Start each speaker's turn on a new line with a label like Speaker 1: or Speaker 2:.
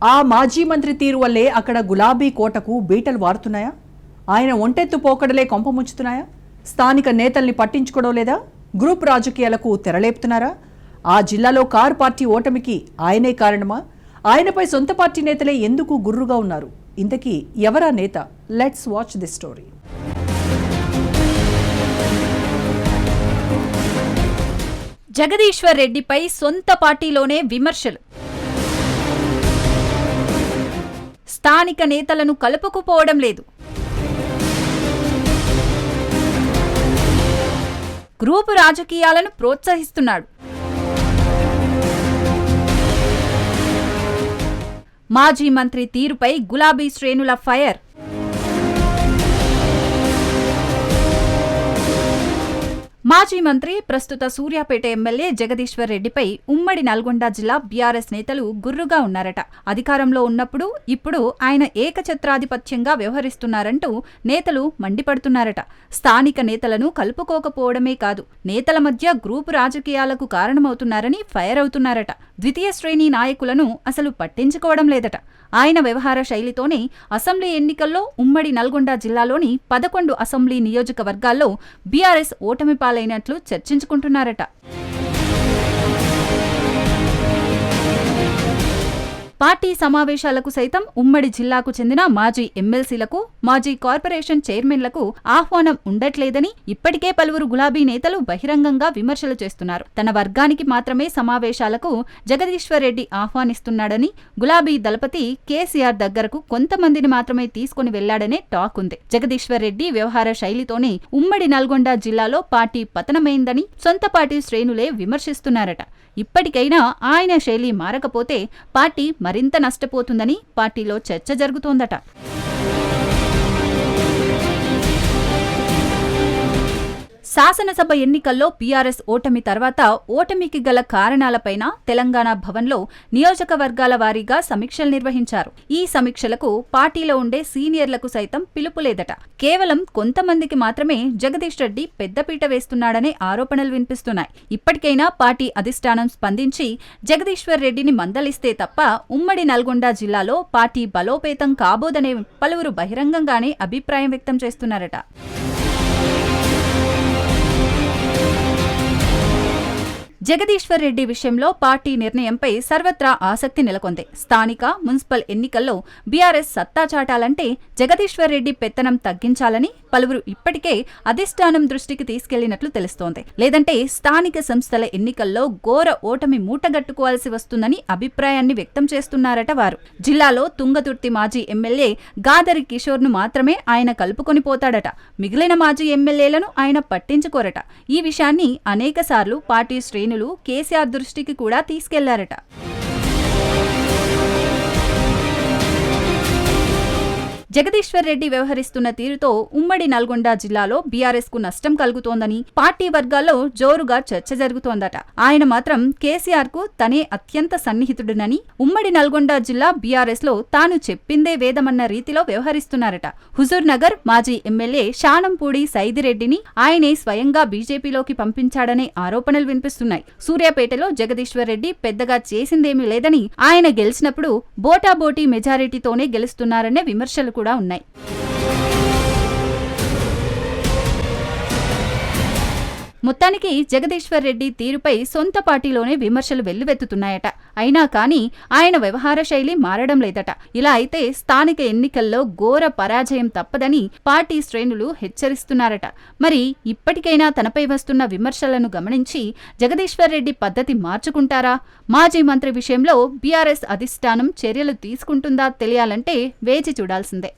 Speaker 1: ఆ మాజీ మంత్రి తీరు వల్లే అక్కడ గులాబీ కోటకు బీటలు వారుతున్నాయా? ఆయన ఒంటెత్తు పోకడలే కొంపముంచుతున్నాయా? స్థానిక నేతల్ని పట్టించుకోవడం లేదా? గ్రూప్ రాజకీయాలకు తెరలేపుతున్నారా? ఆ జిల్లాలో కారు పార్టీ ఓటమికి ఆయనే కారణమా? ఆయనపై సొంత పార్టీ నేతలే ఎందుకు గుర్రుగా ఉన్నారు? ఇంతకీ ఎవరా నేత? Let's watch this story.
Speaker 2: Jagadishwar రెడ్డిపై సొంత పార్టీలోనే విమర్శలు. స్థానిక నేతలను కలుపుకుపోవడం లేదు. గ్రూపు రాజకీయాలను ప్రోత్సహిస్తున్నాడు. మాజీ మంత్రి తీరుపై గులాబీ శ్రేణుల ఫైర్. మాజీ మంత్రి, ప్రస్తుత సూర్యాపేట ఎమ్మెల్యే జగదీశ్వర్ రెడ్డిపై ఉమ్మడి నల్గొండ జిల్లా బీఆర్ఎస్ నేతలు గుర్రుగా ఉన్నారట. అధికారంలో ఉన్నప్పుడు ఇప్పుడు ఆయన ఏకఛత్రాధిపత్యంగా వ్యవహరిస్తున్నారంటూ నేతలు మండిపడుతున్నారట. స్థానిక నేతలను కలుపుకోకపోవడమే కాదు, నేతల మధ్య గ్రూపు రాజకీయాలకు కారణమవుతున్నారని ఫైర్ అవుతున్నారట. ద్వితీయ శ్రేణి నాయకులను అసలు పట్టించుకోవడం లేదట. ఆయన వ్యవహార శైలితోనే అసెంబ్లీ ఎన్నికల్లో ఉమ్మడి నల్గొండ జిల్లాలోని 11 అసెంబ్లీ నియోజకవర్గాల్లో బీఆర్ఎస్ ఓటమి పాలైనట్లు చర్చించుకుంటున్నారట. పార్టీ సమావేశాలకు సైతం ఉమ్మడి జిల్లాకు చెందిన మాజీ ఎమ్మెల్సీలకు, మాజీ కార్పొరేషన్ చైర్మన్లకు ఆహ్వానం ఉండట్లేదని ఇప్పటికే పలువురు గులాబీ నేతలు బహిరంగంగా విమర్శలు చేస్తున్నారు. తన వర్గానికి మాత్రమే సమావేశాలకు జగదీశ్వర్ రెడ్డి ఆహ్వానిస్తున్నాడని, గులాబీ దళపతి కేసీఆర్ దగ్గరకు కొంతమందిని మాత్రమే తీసుకుని వెళ్లాడనే టాక్ ఉంది. జగదీశ్వర్ రెడ్డి వ్యవహార శైలితోనే ఉమ్మడి నల్గొండ జిల్లాలో పార్టీ పతనమైందని సొంత పార్టీ శ్రేణులే విమర్శిస్తున్నారట. ఇప్పటికైనా ఆయన శైలి మారకపోతే పార్టీ మరింత నష్టపోతుందని పార్టీలో చర్చ జరుగుతోందట. శాసనసభ ఎన్నికల్లో బీఆర్ఎస్ ఓటమి తర్వాత ఓటమికి గల కారణాలపైన తెలంగాణ భవన్లో నియోజకవర్గాల వారీగా సమీక్షలు నిర్వహించారు. ఈ సమీక్షలకు పార్టీలో ఉండే సీనియర్లకు సైతం పిలుపులేదట. కేవలం కొంతమందికి మాత్రమే జగదీష్ రెడ్డి పెద్దపీట వేస్తున్నాడనే ఆరోపణలు వినిపిస్తున్నాయి. ఇప్పటికైనా పార్టీ అధిష్టానం స్పందించి జగదీశ్వర్ రెడ్డిని మందలిస్తే తప్ప ఉమ్మడి నల్గొండ జిల్లాలో పార్టీ బలోపేతం కాబోదనే పలువురు బహిరంగంగానే అభిప్రాయం వ్యక్తం చేస్తున్నారట. జగదీశ్వర్ రెడ్డి విషయంలో పార్టీ నిర్ణయంపై సర్వత్రా ఆసక్తి నెలకొంది. స్థానిక, మున్సిపల్ ఎన్నికల్లో బీఆర్ఎస్ సత్తా చాటాలంటే జగదీశ్వర్ రెడ్డి పెత్తనం తగ్గించాలని పలువురు ఇప్పటికే అధిష్టానం దృష్టికి తీసుకెళ్లినట్లు తెలుస్తోంది. లేదంటే స్థానిక సంస్థల ఎన్నికల్లో ఘోర ఓటమి మూటగట్టుకోవాల్సి వస్తుందని అభిప్రాయాన్ని వ్యక్తం చేస్తున్నారట వారు. జిల్లాలో తుంగతుర్తి మాజీ ఎమ్మెల్యే గాదరి కిషోర్ను మాత్రమే ఆయన కలుపుకొని పోతాడట. మిగిలిన మాజీ ఎమ్మెల్యేలను ఆయన పట్టించుకోరట. ఈ విషయాన్ని అనేకసార్లు పార్టీ శ్రేణులు కేసీఆర్ దృష్టికి కూడా తీసుకెళ్లారట. జగదీశ్వర్ రెడ్డి వ్యవహరిస్తున్న తీరుతో ఉమ్మడి నల్గొండ జిల్లాలో బీఆర్ఎస్ కు నష్టం కలుగుతోందని పార్టీ వర్గాల్లో జోరుగా చర్చ జరుగుతోందట. ఆయన మాత్రం కేసీఆర్ కు తనే అత్యంత సన్నిహితుడినని, ఉమ్మడి నల్గొండ జిల్లా బీఆర్ఎస్ లో తాను చెప్పిందే వేదమన్న రీతిలో వ్యవహరిస్తున్నారట. హుజూర్ నగర్ మాజీ ఎమ్మెల్యే శానంపూడి సైదిరెడ్డిని ఆయనే స్వయంగా బీజేపీలోకి పంపించాడనే ఆరోపణలు వినిపిస్తున్నాయి. సూర్యాపేటలో జగదీశ్వర్ రెడ్డి పెద్దగా చేసిందేమీ లేదని, ఆయన గెలిచినప్పుడు బోటాబోటీ మెజారిటీతోనే గెలుస్తున్నారనే విమర్శలు కూడా ఉన్నాయి. మొత్తానికి జగదీశ్వర్ రెడ్డి తీరుపై సొంత పార్టీలోనే విమర్శలు వెల్లువెత్తుతున్నాయట. అయినా కానీ ఆయన వ్యవహార శైలి మారడం లేదట. ఇలా అయితే స్థానిక ఎన్నికల్లో ఘోర పరాజయం తప్పదని పార్టీ శ్రేణులు హెచ్చరిస్తున్నారట. మరి ఇప్పటికైనా తనపై వస్తున్న విమర్శలను గమనించి జగదీశ్వర్ రెడ్డి పద్ధతి మార్చుకుంటారా? మాజీ మంత్రి విషయంలో బీఆర్ఎస్ అధిష్టానం చర్యలు తీసుకుంటుందా తెలియాలంటే వేచి చూడాల్సిందే.